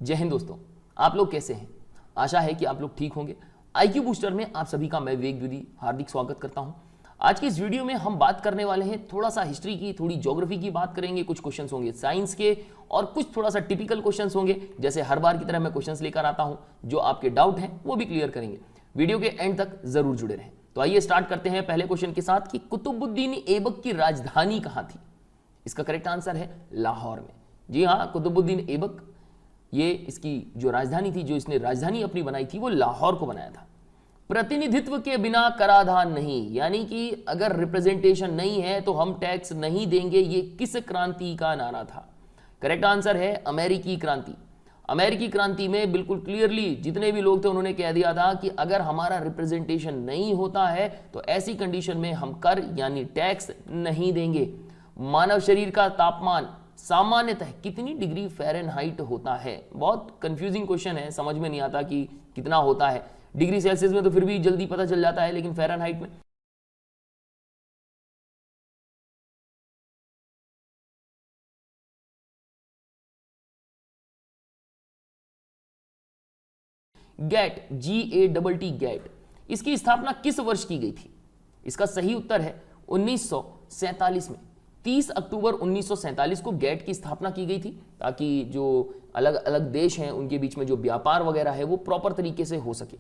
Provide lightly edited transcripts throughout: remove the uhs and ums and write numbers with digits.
जय हिंद दोस्तों, आप लोग कैसे हैं? आशा है कि आप लोग ठीक होंगे। आईक्यू बूस्टर में आप सभी का मैं विवेक द्विवेदी हार्दिक स्वागत करता हूं। आज की इस वीडियो में हम बात करने वाले हैं थोड़ा सा हिस्ट्री की, थोड़ी ज्योग्राफी की बात करेंगे, कुछ क्वेश्चंस होंगे साइंस के और कुछ थोड़ा सा टिपिकल क्वेश्चंस होंगे। जैसे हर बार की तरह मैं क्वेश्चंस लेकर आता हूं, जो आपके डाउट हैं वो भी क्लियर करेंगे। वीडियो के एंड तक जरूर जुड़े रहें। तो आइए स्टार्ट करते हैं पहले क्वेश्चन के साथ कि कुतुबुद्दीन ऐबक की राजधानी कहां थी? इसका करेक्ट आंसर है लाहौर में। जी हाँ, कुतुबुद्दीन ऐबक, ये इसकी जो राजधानी थी, जो इसने राजधानी अपनी बनाई थी, वो लाहौर को बनाया था। प्रतिनिधित्व के बिना कराधान नहीं, यानी कि अगर रिप्रेजेंटेशन नहीं है तो हम टैक्स नहीं देंगे, ये किस क्रांति का नारा था? करेक्ट आंसर है अमेरिकी क्रांति। अमेरिकी क्रांति में बिल्कुल क्लियरली जितने भी लोग थे उन्होंने कह दिया था कि अगर हमारा रिप्रेजेंटेशन नहीं होता है तो ऐसी कंडीशन में हम कर यानी टैक्स नहीं देंगे। मानव शरीर का तापमान सामान्यतः कितनी डिग्री फ़ारेनहाइट होता है? बहुत कंफ्यूजिंग क्वेश्चन है, समझ में नहीं आता कि कितना होता है। डिग्री सेल्सियस में तो फिर भी जल्दी पता चल जाता है, लेकिन फ़ारेनहाइट में गैट, GATT गैट, इसकी स्थापना किस वर्ष की गई थी? इसका सही उत्तर है 1947 में। 30 अक्टूबर 1947 को गैट की स्थापना की गई थी, ताकि जो अलग अलग देश हैं उनके बीच में जो व्यापार वगैरह है वो प्रॉपर तरीके से हो सके।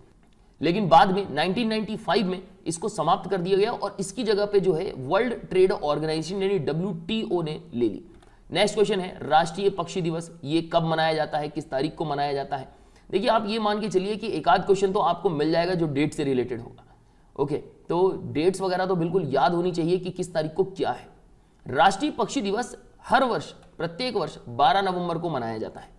लेकिन बाद में 1995 में इसको समाप्त कर दिया गया और इसकी जगह पे जो है वर्ल्ड ट्रेड ऑर्गेनाइजेशन यानी WTO ने ले ली। नेक्स्ट क्वेश्चन है राष्ट्रीय पक्षी दिवस, ये कब मनाया जाता है, किस तारीख को मनाया जाता है? देखिए, आप ये मान के चलिए कि एक आध क्वेश्चन तो आपको मिल जाएगा जो डेट से रिलेटेड होगा। ओके, तो डेट्स वगैरह तो बिल्कुल याद होनी चाहिए कि किस तारीख को क्या है। राष्ट्रीय पक्षी दिवस हर वर्ष, प्रत्येक वर्ष 12 नवंबर को मनाया जाता है।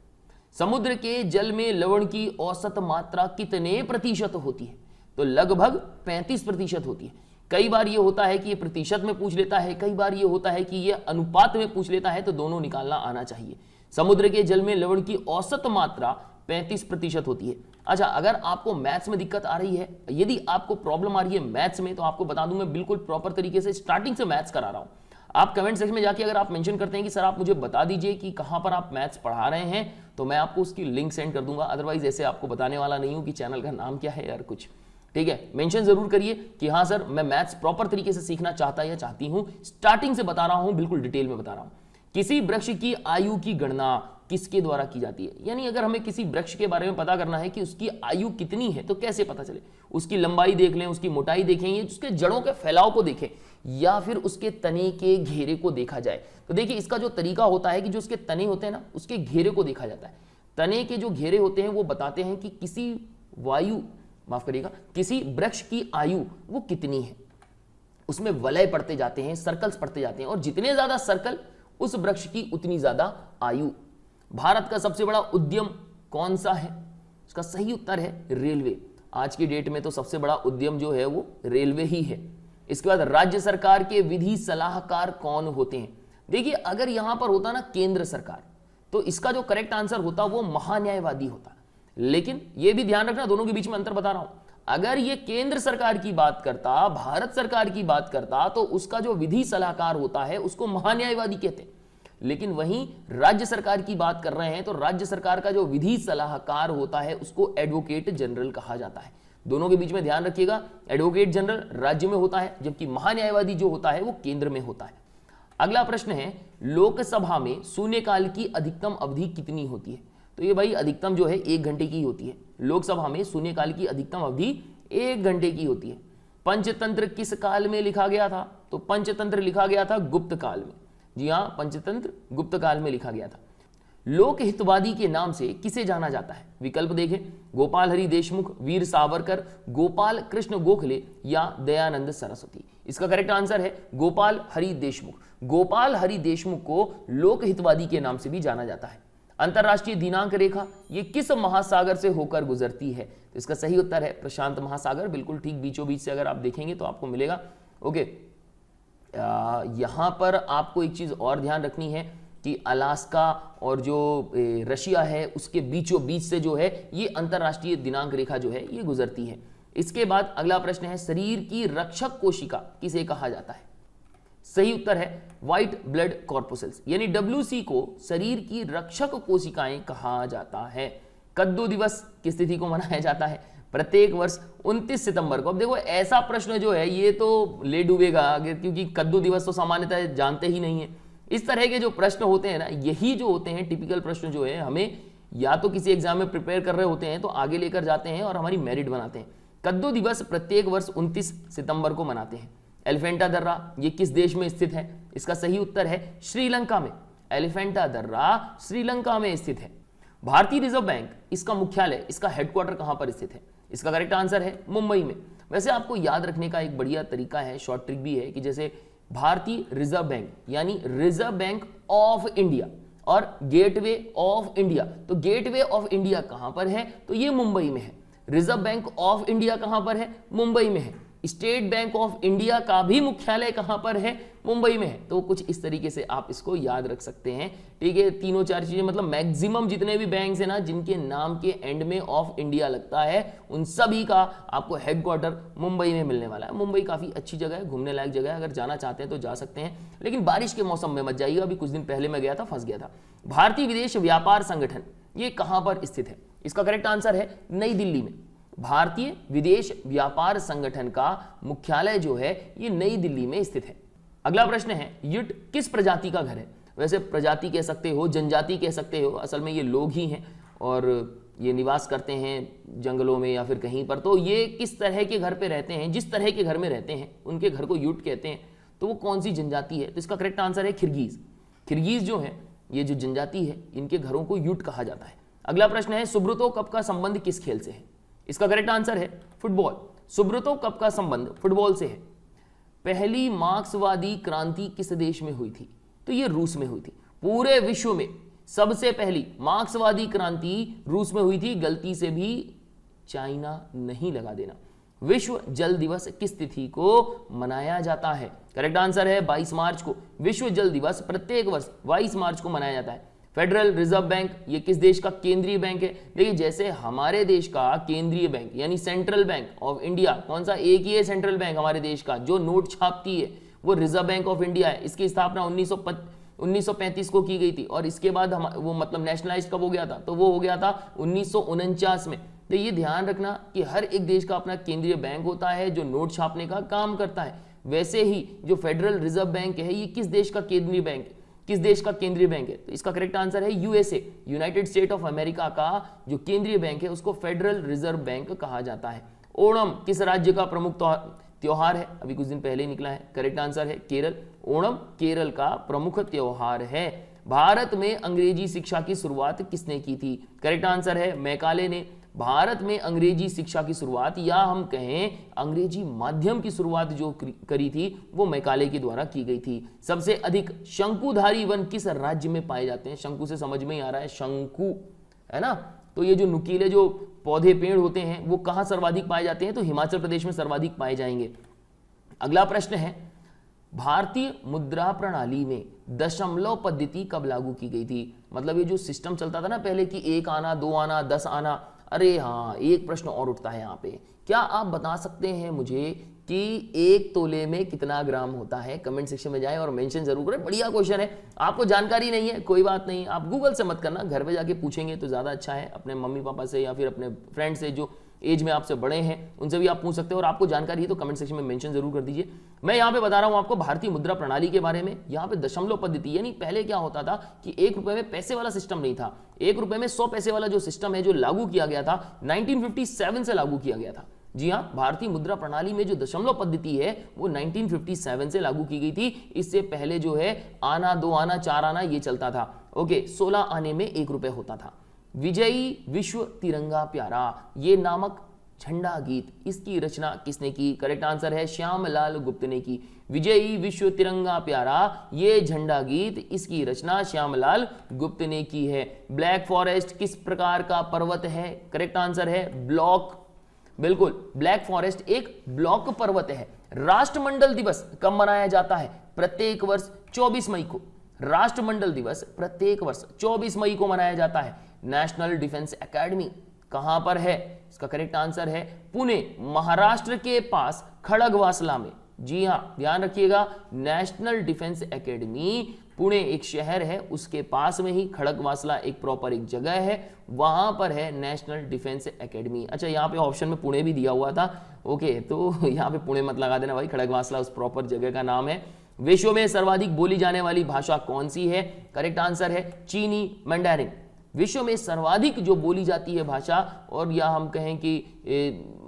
समुद्र के जल में लवण की औसत मात्रा कितने प्रतिशत होती है? तो लगभग 35% होती है। कई बार यह होता है कि ये प्रतिशत में पूछ लेता है, कई बार यह होता है कि यह अनुपात में पूछ लेता है, तो दोनों निकालना आना चाहिए। समुद्र के जल में लवण की औसत मात्रा 35% होती है। अच्छा, अगर आपको मैथ्स में दिक्कत आ रही है, यदि आपको प्रॉब्लम आ रही है मैथ्स में, तो आपको बता दूं मैं बिल्कुल प्रॉपर तरीके से स्टार्टिंग से मैथ्स करा रहा हूं। आप कमेंट सेक्शन में जाके अगर आप मेंशन करते हैं कि सर आप मुझे बता दीजिए कि कहां पर आप मैथ्स पढ़ा रहे हैं, तो मैं आपको उसकी लिंक सेंड कर दूंगा। अदरवाइज ऐसे आपको बताने वाला नहीं हूं कि चैनल का नाम क्या है यार कुछ। ठीक है, मेंशन जरूर करिए कि हाँ सर मैं मैथ्स प्रॉपर तरीके से सीखना चाहता या चाहती हूं, स्टार्टिंग से बता रहा हूं, बिल्कुल डिटेल में बता रहा हूं। किसी वृक्ष की आयु की गणना किसके द्वारा की जाती है? यानी अगर हमें किसी वृक्ष के बारे में पता करना है कि उसकी आयु कितनी है, तो कैसे पता चले? उसकी लंबाई देख लें, उसकी मोटाई देखें, या उसके जड़ों के फैलाव को देखें, या फिर उसके तने के घेरे को देखा जाए। तो देखिए, इसका जो तरीका होता है कि जो उसके तने होते हैं ना, उसके घेरे को देखा जाता है। तने के जो घेरे होते हैं वो बताते हैं कि किसी वृक्ष की आयु वो कितनी है। उसमें वलय पड़ते जाते हैं, सर्कल्स पड़ते जाते हैं, और जितने ज्यादा सर्कल उस वृक्ष की उतनी ज्यादा आयु। भारत का सबसे बड़ा उद्यम कौन सा है? इसका सही उत्तर है रेलवे। आज की डेट में तो सबसे बड़ा उद्यम जो है वो रेलवे ही है। इसके बाद राज्य सरकार के विधि सलाहकार कौन होते हैं? देखिए, अगर यहां पर होता ना केंद्र सरकार, तो इसका जो करेक्ट आंसर होता वो महान्यायवादी होता। लेकिन यह भी ध्यान रखना, दोनों के बीच में अंतर बता रहा हूं। अगर ये केंद्र सरकार की बात करता, भारत सरकार की बात करता, तो उसका जो विधि सलाहकार होता है उसको महान्यायवादी कहते हैं। लेकिन वहीं राज्य सरकार की बात कर रहे हैं तो राज्य सरकार का जो विधि सलाहकार होता है उसको एडवोकेट जनरल कहा जाता है। दोनों के बीच में ध्यान रखिएगा, एडवोकेट जनरल राज्य में होता है, जबकि महान्यायवादी जो होता है वो केंद्र में होता है। अगला प्रश्न है लोकसभा में शून्यकाल की अधिकतम अवधि कितनी होती है? तो ये भाई अधिकतम जो है 1 घंटे की होती है। लोकसभा में शून्यकाल की अधिकतम अवधि 1 घंटे की होती है। पंचतंत्र किस काल में लिखा गया था? तो पंचतंत्र लिखा गया था गुप्त काल में। जी हाँ, पंचतंत्र गुप्त काल में लिखा गया था। लोक हितवादी के नाम से किसे जाना जाता है? विकल्प देखें, गोपाल हरि देशमुख, वीर सावरकर, गोपाल कृष्ण गोखले या दयानंद सरस्वती। इसका करेक्ट आंसर है गोपाल हरि देशमुख। गोपाल हरि देशमुख को लोक हितवादी के नाम से भी जाना जाता है। अंतरराष्ट्रीय दिनांक रेखा ये किस महासागर से होकर गुजरती है? तो इसका सही उत्तर है प्रशांत महासागर, बिल्कुल ठीक बीचों बीच से अगर आप देखेंगे तो आपको मिलेगा। ओके, यहां पर आपको एक चीज और ध्यान रखनी है कि अलास्का और जो रशिया है उसके बीचों बीच से जो है ये अंतरराष्ट्रीय दिनांक रेखा जो है ये गुजरती है। इसके बाद अगला प्रश्न है शरीर की रक्षक कोशिका किसे कहा जाता है? सही उत्तर है व्हाइट ब्लड कॉर्पोसल्स, यानी WC को शरीर की रक्षक कोशिकाएं कहा जाता है। कद्दू दिवस किस तिथि को मनाया जाता है? प्रत्येक वर्ष 29 सितंबर को। अब देखो ऐसा प्रश्न जो है ये तो ले डूबेगा आगे, क्योंकि कद्दू दिवस तो सामान्यतः जानते ही नहीं है। इस तरह के जो प्रश्न होते हैं ना, यही जो होते हैं टिपिकल प्रश्न जो है, हमें या तो किसी एग्जाम में प्रिपेयर कर रहे होते हैं तो आगे लेकर जाते हैं और हमारी मेरिट बनाते हैं। कद्दू दिवस प्रत्येक वर्ष 29 सितंबर को मनाते हैं। एलिफेंटा दर्रा ये किस देश में स्थित है? इसका सही उत्तर है श्रीलंका में। एलिफेंटा दर्रा श्रीलंका में स्थित है। भारतीय रिजर्व बैंक, इसका मुख्यालय, इसका हेडक्वार्टर कहां पर स्थित है? इसका करेक्ट आंसर है मुंबई में। वैसे आपको याद रखने का एक बढ़िया तरीका है, शॉर्ट ट्रिक भी है, कि जैसे भारतीय रिजर्व बैंक यानी रिजर्व बैंक ऑफ इंडिया और गेटवे ऑफ इंडिया, तो गेटवे ऑफ इंडिया कहां पर है? तो ये मुंबई में है। रिजर्व बैंक ऑफ इंडिया कहां पर है? मुंबई में है। स्टेट बैंक ऑफ इंडिया का भी मुख्यालय कहां पर है? मुंबई में है। तो कुछ इस तरीके से आप इसको याद रख सकते हैं, ठीक है। तीनों चार चीजें, मतलब मैक्सिमम जितने भी बैंक्स हैं ना जिनके नाम के एंड में ऑफ इंडिया लगता है, उन सभी का आपको हेडक्वार्टर मुंबई में मिलने वाला है। मुंबई काफी अच्छी जगह है, घूमने लायक जगह है, अगर जाना चाहते हैं तो जा सकते हैं, लेकिन बारिश के मौसम में मत जाइएगा। अभी कुछ दिन पहले मैं गया था, फंस गया था। भारतीय विदेश व्यापार संगठन ये कहां पर स्थित है? इसका करेक्ट आंसर है नई दिल्ली में। भारतीय विदेश व्यापार संगठन का मुख्यालय जो है ये नई दिल्ली में स्थित है। अगला प्रश्न है, यूट किस प्रजाति का घर है? वैसे प्रजाति कह सकते हो, जनजाति कह सकते हो, असल में ये लोग ही हैं और ये निवास करते हैं जंगलों में या फिर कहीं पर। तो ये किस तरह के घर पे रहते हैं? जिस तरह के घर में रहते हैं उनके घर को यूट कहते हैं। तो वो कौन सी जनजाति है? तो इसका करेक्ट आंसर है किर्गिज। किर्गिज जो है, ये जो जनजाति है, इनके घरों को यूट कहा जाता है। अगला प्रश्न है, सुब्रतो कप का संबंध किस खेल से है? इसका करेक्ट आंसर है फुटबॉल। सुब्रतो कप का संबंध फुटबॉल से है। पहली मार्क्सवादी क्रांति किस देश में हुई थी? तो ये रूस में हुई थी। पूरे विश्व में सबसे पहली मार्क्सवादी क्रांति रूस में हुई थी। गलती से भी चाइना नहीं लगा देना। विश्व जल दिवस किस तिथि को मनाया जाता है? करेक्ट आंसर है 22 मार्च को। विश्व जल दिवस प्रत्येक वर्ष 22 मार्च को मनाया जाता है। फेडरल रिजर्व बैंक ये किस देश का केंद्रीय बैंक है? देखिए जैसे हमारे देश का केंद्रीय बैंक यानी सेंट्रल बैंक ऑफ इंडिया, कौन सा? एक ही है सेंट्रल बैंक हमारे देश का जो नोट छापती है, वो रिजर्व बैंक ऑफ इंडिया है। इसकी स्थापना 1935 को की गई थी और इसके बाद वो मतलब नेशनलाइज कब हो गया था? तो वो हो गया था 1949 में। तो ये ध्यान रखना कि हर एक देश का अपना केंद्रीय बैंक होता है जो नोट छापने का काम करता है। वैसे ही जो फेडरल रिजर्व बैंक है, ये किस देश का केंद्रीय बैंक है? किस देश का केंद्रीय बैंक है? तो इसका करेक्ट आंसर है USA, United state of America का जो केंद्रीय बैंक है उसको फेडरल रिजर्व बैंक कहा जाता है। ओणम किस राज्य का प्रमुख त्योहार है? अभी कुछ दिन पहले निकला है। करेक्ट आंसर है केरल। ओणम केरल का प्रमुख त्योहार है। भारत में अंग्रेजी शिक्षा की शुरुआत किसने की थी? करेक्ट आंसर है मैकाले ने। भारत में अंग्रेजी शिक्षा की शुरुआत या हम कहें अंग्रेजी माध्यम की शुरुआत जो करी थी वो मैकाले के द्वारा की गई थी। सबसे अधिक शंकुधारी वन किस राज्य में पाए जाते हैं? शंकु से समझ में ही आ रहा है, शंकु है ना। तो ये जो नुकीले जो पौधे पेड़ होते हैं वो कहां सर्वाधिक पाए जाते हैं? तो हिमाचल प्रदेश में सर्वाधिक पाए जाएंगे। अगला प्रश्न है, भारतीय मुद्रा प्रणाली में दशमलव पद्धति कब लागू की गई थी? मतलब ये जो सिस्टम चलता था ना पहले कि 1 आना 2 आना 10 आना, अरे हाँ एक प्रश्न और उठता है यहाँ पे, क्या आप बता सकते हैं मुझे कि 1 तोले में कितना ग्राम होता है? कमेंट सेक्शन में जाएं और मेंशन जरूर करें। बढ़िया क्वेश्चन है। आपको जानकारी नहीं है कोई बात नहीं, आप गूगल से मत करना, घर पे जाके पूछेंगे तो ज्यादा अच्छा है। अपने मम्मी पापा से या फिर अपने फ्रेंड से जो एज में आपसे बड़े हैं उनसे भी आप पूछ सकते हो। और आपको जानकारी है तो कमेंट सेक्शन में मेंशन जरूर कर दीजिए। मैं यहाँ पे बता रहा हूँ आपको भारतीय मुद्रा प्रणाली के बारे में। यहाँ पे दशमलव पद्धति, यानी पहले क्या होता था कि 1 रुपए में पैसे वाला सिस्टम नहीं था। 1 रुपए में 100 पैसे वाला जो सिस्टम है जो लागू किया गया था 1957 से लागू किया गया था। जी हाँ, भारतीय मुद्रा प्रणाली में जो दशमलव पद्धति है वो 1957 से लागू की गई थी। इससे पहले जो है आना 2 आना 4 आना ये चलता था। ओके, 16 आने में 1 रुपए होता था। विजयी विश्व तिरंगा प्यारा ये नामक झंडा गीत, इसकी रचना किसने की? करेक्ट आंसर है श्यामलाल गुप्त ने की। विजयी विश्व तिरंगा प्यारा ये झंडा गीत, इसकी रचना श्यामलाल गुप्त ने की है। ब्लैक फॉरेस्ट किस प्रकार का पर्वत है? करेक्ट आंसर है ब्लॉक। बिल्कुल, ब्लैक फॉरेस्ट एक ब्लॉक पर्वत है। राष्ट्रमंडल दिवस कब मनाया जाता है? प्रत्येक वर्ष 24 मई को। राष्ट्रमंडल दिवस प्रत्येक वर्ष 24 मई को मनाया जाता है। नेशनल डिफेंस एकेडमी कहां पर है? इसका करेक्ट आंसर है पुणे, महाराष्ट्र के पास खड़गवासला में। जी हाँ, ध्यान रखिएगा, नेशनल डिफेंस एकेडमी पुणे एक शहर है, उसके पास में ही खड़गवासला एक प्रॉपर एक जगह है, वहां पर है नेशनल डिफेंस एकेडमी। अच्छा, यहाँ पे ऑप्शन में पुणे भी दिया हुआ था, ओके, तो यहाँ पे पुणे मत लगा देना भाई, खड़गवासला उस प्रॉपर जगह का नाम है। विश्व में सर्वाधिक बोली जाने वाली भाषा कौन सी है? करेक्ट आंसर है चीनी मैंडेरिन। विश्व में सर्वाधिक जो बोली जाती है भाषा, और या हम कहें कि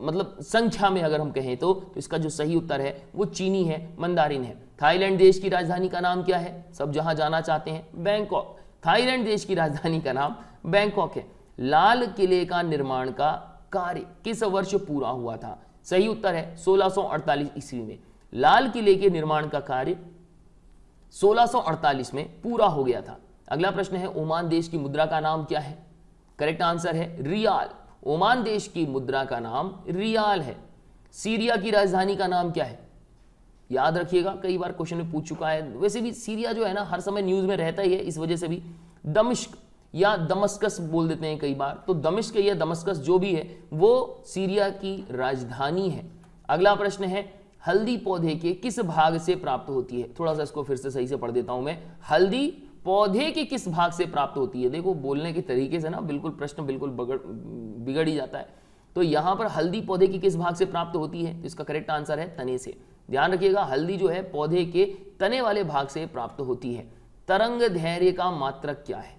मतलब संख्या में अगर हम कहें तो इसका जो सही उत्तर है वो चीनी है, मंदारिन है। थाईलैंड देश की राजधानी का नाम क्या है? सब जहां जाना चाहते हैं, बैंकॉक। थाईलैंड देश की राजधानी का नाम बैंकॉक है। लाल किले का निर्माण का कार्य किस वर्ष पूरा हुआ था? सही उत्तर है 1648 ईस्वी में। लाल किले के निर्माण का कार्य 1648 में पूरा हो गया था। अगला प्रश्न है, ओमान देश की मुद्रा का नाम क्या है? करेक्ट आंसर है रियाल। ओमान देश की मुद्रा का नाम रियाल है। सीरिया की राजधानी का नाम क्या है? याद रखिएगा, कई बार क्वेश्चन में पूछ चुका है। वैसे भी सीरिया जो है ना हर समय न्यूज में रहता ही है, इस वजह से भी दमिश्क या दमस्कस बोल देते हैं कई बार, तो दमिश्क या दमस्कस जो भी है वो सीरिया की राजधानी है। अगला प्रश्न है, हल्दी पौधे के किस भाग से प्राप्त होती है? थोड़ा सा इसको फिर से सही से पढ़ देता हूं मैं। हल्दी पौधे के किस भाग से प्राप्त होती है? देखो बोलने के तरीके से ना बिल्कुल प्रश्न बिल्कुल बिगड़ ही जाता है। तो यहां पर हल्दी पौधे की किस भाग से प्राप्त होती है? तो इसका करेक्ट आंसर है तने से। ध्यान रखिएगा, हल्दी जो है पौधे के तने वाले भाग से प्राप्त होती है। तरंग धैर्य का मात्रक क्या है?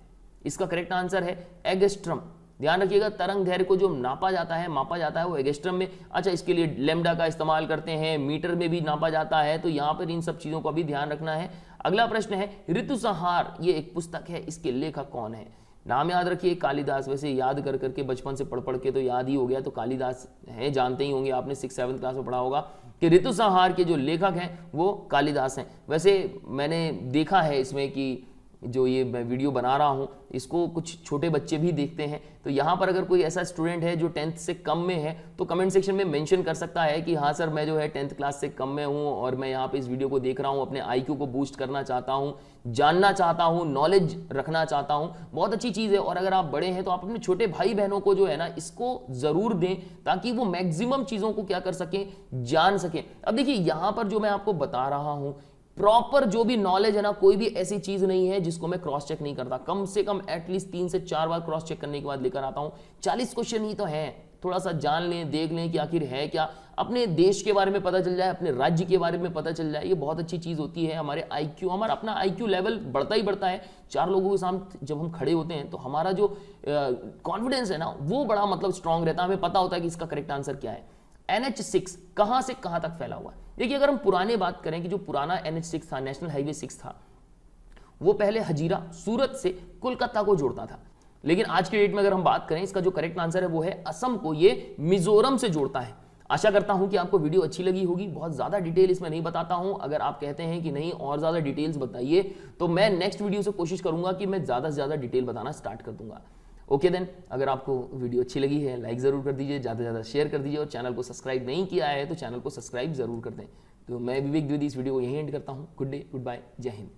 इसका करेक्ट आंसर है एगस्ट्रम। ध्यान रखिएगा, तरंग धैर्य को जो नापा जाता है, मापा जाता है वो एगस्ट्रम में। अच्छा, इसके लिए लैम्डा का इस्तेमाल करते हैं, मीटर में भी नापा जाता है, तो यहां पर इन सब चीजों का भी ध्यान रखना है। अगला प्रश्न है, ऋतुसंहार ये एक पुस्तक है, इसके लेखक कौन है? नाम याद रखिए, कालिदास। वैसे याद कर करके बचपन से पढ़ पढ़ के तो याद ही हो गया, तो कालिदास है, जानते ही होंगे, आपने 6-7 क्लास में पढ़ा होगा कि ऋतुसंहार के जो लेखक हैं वो कालिदास हैं। वैसे मैंने देखा है इसमें कि जो ये मैं वीडियो बना रहा हूँ इसको कुछ छोटे बच्चे भी देखते हैं, तो यहाँ पर अगर कोई ऐसा स्टूडेंट है जो 10th से कम में है तो कमेंट सेक्शन में मेंशन कर सकता है कि हाँ सर मैं जो है 10th क्लास से कम में हूँ और मैं यहाँ पे इस वीडियो को देख रहा हूँ, अपने IQ को बूस्ट करना चाहता हूँ, जानना चाहता हूँ, नॉलेज रखना चाहता हूँ। बहुत अच्छी चीज़ है, और अगर आप बड़े हैं तो आप अपने छोटे भाई बहनों को जो है ना इसको ज़रूर दें ताकि वो मैक्सिमम चीज़ों को क्या कर सकें, जान सकें। अब देखिए यहाँ पर जो मैं आपको बता रहा हूँ प्रॉपर जो भी नॉलेज है ना, कोई भी ऐसी चीज नहीं है जिसको मैं क्रॉस चेक नहीं करता। कम से कम एटलीस्ट 3 से 4 बार क्रॉस चेक करने के बाद लेकर आता हूं। 40 क्वेश्चन ही तो हैं, थोड़ा सा जान लें, देख लें कि आखिर है क्या, अपने देश के बारे में पता चल जाए, अपने राज्य के बारे में पता चल जाए, ये बहुत अच्छी चीज होती है। हमारे हमारा अपना IQ लेवल बढ़ता ही बढ़ता है। 4 लोगों के सामने जब हम खड़े होते हैं तो हमारा जो कॉन्फिडेंस है ना वो बड़ा मतलब स्ट्रांग रहता है, हमें पता होता है कि इसका करेक्ट आंसर क्या है। NH6 कहां से कहां तक फैला हुआ है? देखिए अगर हम पुराने बात करें कि जो पुराना NH6 था, नेशनल हाईवे 6 था, वो पहले हजीरा सूरत से कोलकाता को जोड़ता था। लेकिन आज के डेट में अगर हम बात करें, इसका जो करेक्ट आंसर है वो है असम को, ये मिजोरम से जोड़ता है। आशा करता हूं कि आपको वीडियो अच्छी लगी होगी। बहुत ज्यादा डिटेल इसमें नहीं बताता हूं, अगर आप कहते हैं कि नहीं और ज्यादा डिटेल्स बताइए तो मैं नेक्स्ट वीडियो से कोशिश करूंगा कि मैं ज्यादा से ज्यादा डिटेल बताना स्टार्ट कर दूंगा। ओके देन, अगर आपको वीडियो अच्छी लगी है लाइक ज़रूर कर दीजिए, ज़्यादा से ज़्यादा शेयर कर दीजिए, और चैनल को सब्सक्राइब नहीं किया है तो चैनल को सब्सक्राइब ज़रूर कर दें। तो मैं विवेक द्विवेदी इस वीडियो को यहीं एंड करता हूँ। गुड डे, गुड बाय, जय हिंद।